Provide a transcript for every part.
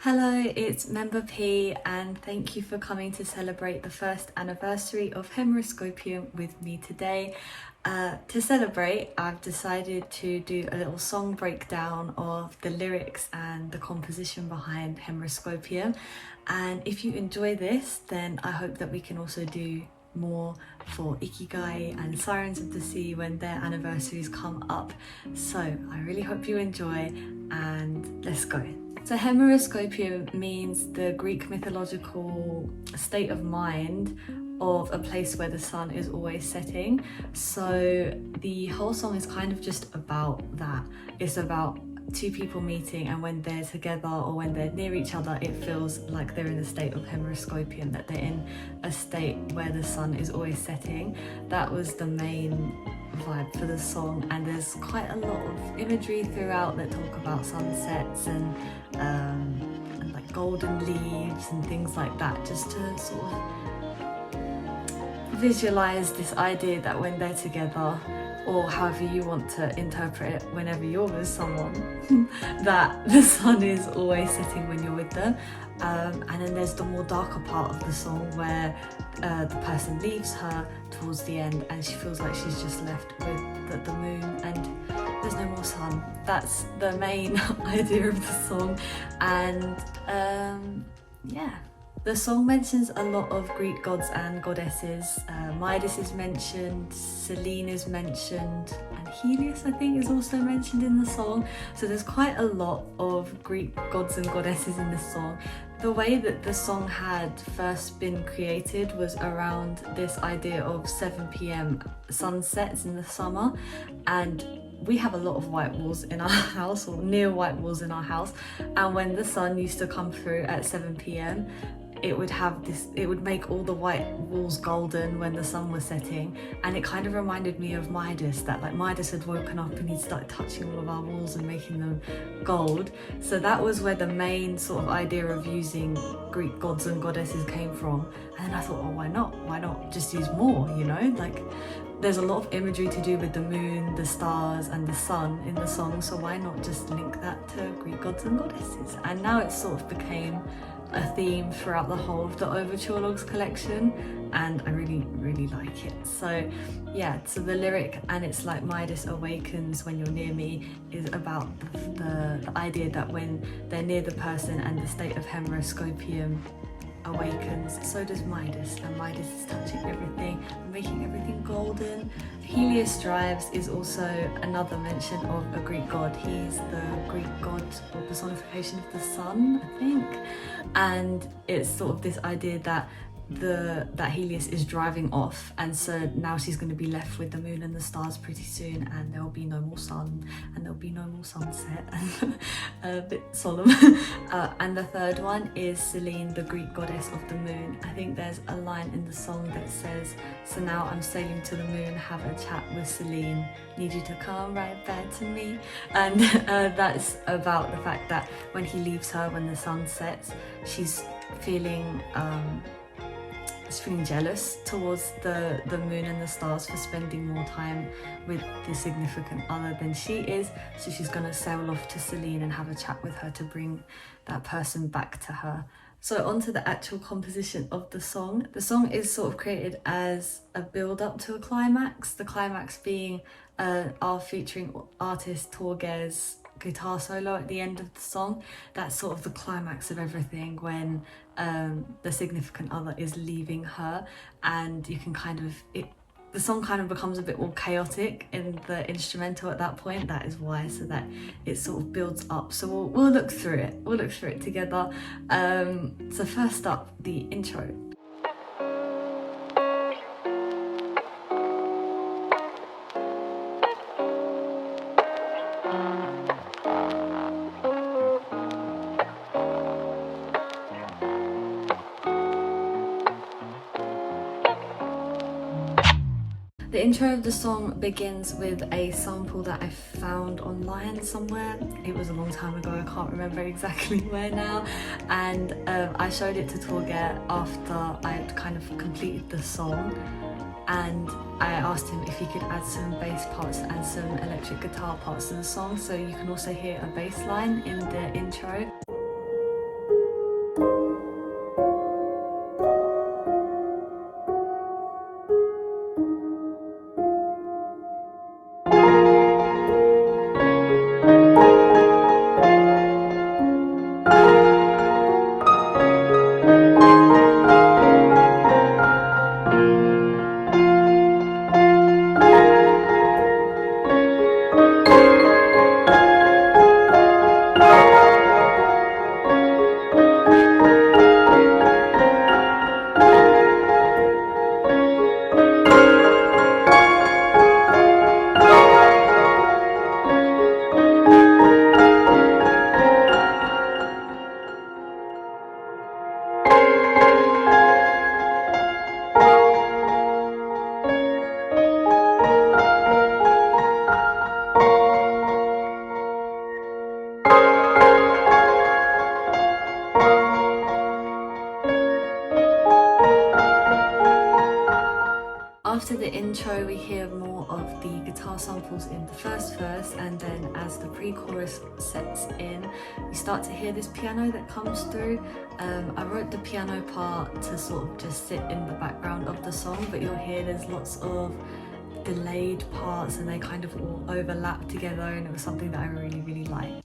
Hello, it's Member P and thank you for coming to celebrate the first anniversary of Hemeroscopium with me today. To celebrate, I've decided to do a little song breakdown of the lyrics and the composition behind Hemeroscopium, and if you enjoy this then I hope that we can also do more for Ikigai and Sirens of the Sea when their anniversaries come up. So I really hope you enjoy and let's go. So Hemeroscopium means the Greek mythological state of mind of a place where the sun is always setting. So the whole song is kind of just about that. It's about two people meeting, and when they're together or when they're near each other, it feels like they're in a state of Hemeroscopium, that they're in a state where the sun is always setting. That was the main vibe for the song, and there's quite a lot of imagery throughout that talk about sunsets and like golden leaves and things like that, just to sort of visualize this idea that when they're together, or however you want to interpret it whenever you're with someone, that the sun is always setting when you're with them. And then there's the more darker part of the song where the person leaves her towards the end and she feels like she's just left with the moon and there's no more sun. That's the main idea of the song. And yeah. The song mentions a lot of Greek gods and goddesses. Midas is mentioned, Selene is mentioned, and Helios I think is also mentioned in the song. So there's quite a lot of Greek gods and goddesses in this song. The way that the song had first been created was around this idea of 7 p.m. sunsets in the summer, and we have a lot of white walls in our house, or near white walls in our house, and when the sun used to come through at 7 p.m. it would make all the white walls golden when the sun was setting, and it kind of reminded me of Midas, that like Midas had woken up and he'd started touching all of our walls and making them gold. So that was where the main sort of idea of using Greek gods and goddesses came from. And then I thought, oh, why not just use more, you know? Like there's a lot of imagery to do with the moon, the stars and the sun in the song, so why not just link that to Greek gods and goddesses? And now it sort of became a theme throughout the whole of the Ture Logs collection, and I really like it. So yeah, so the lyric, and it's like Midas awakens when you're near me, is about the idea that when they're near the person and the state of Hemeroscopium awakens, so does Midas, and Midas is touching everything and making everything golden. Helios drives is also another mention of a Greek god. He's the Greek god or personification of the sun, I think, and it's sort of this idea that Helios is driving off, and so now she's going to be left with the moon and the stars pretty soon, and there'll be no more sun and there'll be no more sunset. A bit solemn. And the third one is Selene, the Greek goddess of the moon. I think there's a line in the song that says, "So now I'm sailing to the moon, have a chat with Selene, need you to come right back to me." And that's about the fact that when he leaves her, when the sun sets, she's feeling jealous towards the moon and the stars for spending more time with the significant other than she is. So she's gonna sail off to Selene and have a chat with her to bring that person back to her. So onto the actual composition of the song. The song is sort of created as a build up to a climax. The climax being our featuring artist Torge's guitar solo at the end of the song. That's sort of the climax of everything, when the significant other is leaving her, and you can the song kind of becomes a bit more chaotic in the instrumental at that point. That is why, so that it sort of builds up. So we'll look through it. We'll look through it together. So first up, the intro. The intro of the song begins with a sample that I found online somewhere. It was a long time ago, I can't remember exactly where now, and I showed it to Torge after I had kind of completed the song, and I asked him if he could add some bass parts and some electric guitar parts to the song, so you can also hear a bass line in the intro. intro we hear more of the guitar samples in the first verse, and then as the pre-chorus sets in, you start to hear this piano that comes through. I wrote the piano part to sort of just sit in the background of the song, but you'll hear there's lots of delayed parts and they kind of all overlap together, and it was something that I really liked.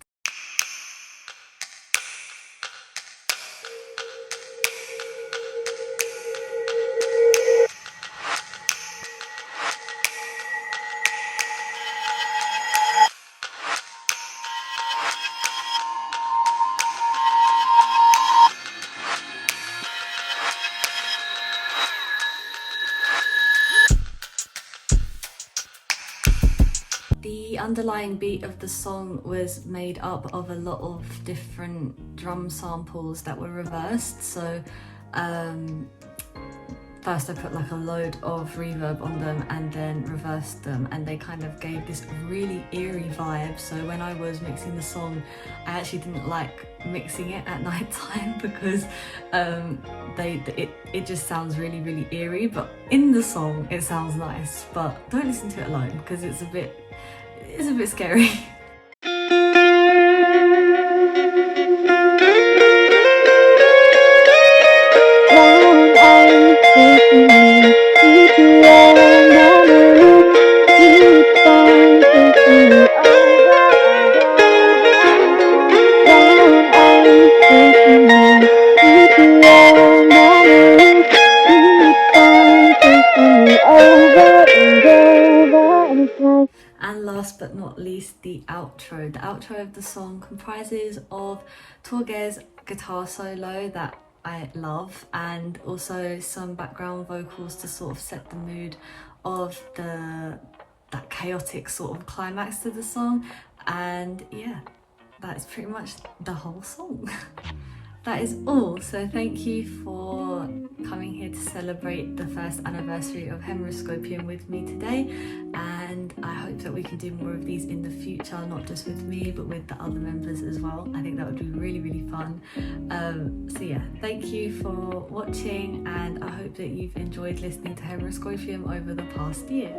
The underlying beat of the song was made up of a lot of different drum samples that were reversed. So first I put like a load of reverb on them and then reversed them, and they kind of gave this really eerie vibe. So when I was mixing the song, I actually didn't like mixing it at night time because it just sounds really eerie, but in the song it sounds nice. But don't listen to it alone because it's a bit scary. And last but not least, the outro. The outro of the song comprises of Ture's guitar solo that I love, and also some background vocals to sort of set the mood of that chaotic sort of climax to the song. And yeah, that's pretty much the whole song. That is all. So thank you for coming here to celebrate the first anniversary of Hemeroscopium with me today, and I hope that we can do more of these in the future, not just with me but with the other members as well. I think that would be really fun. So yeah, thank you for watching, and I hope that you've enjoyed listening to Hemeroscopium over the past year.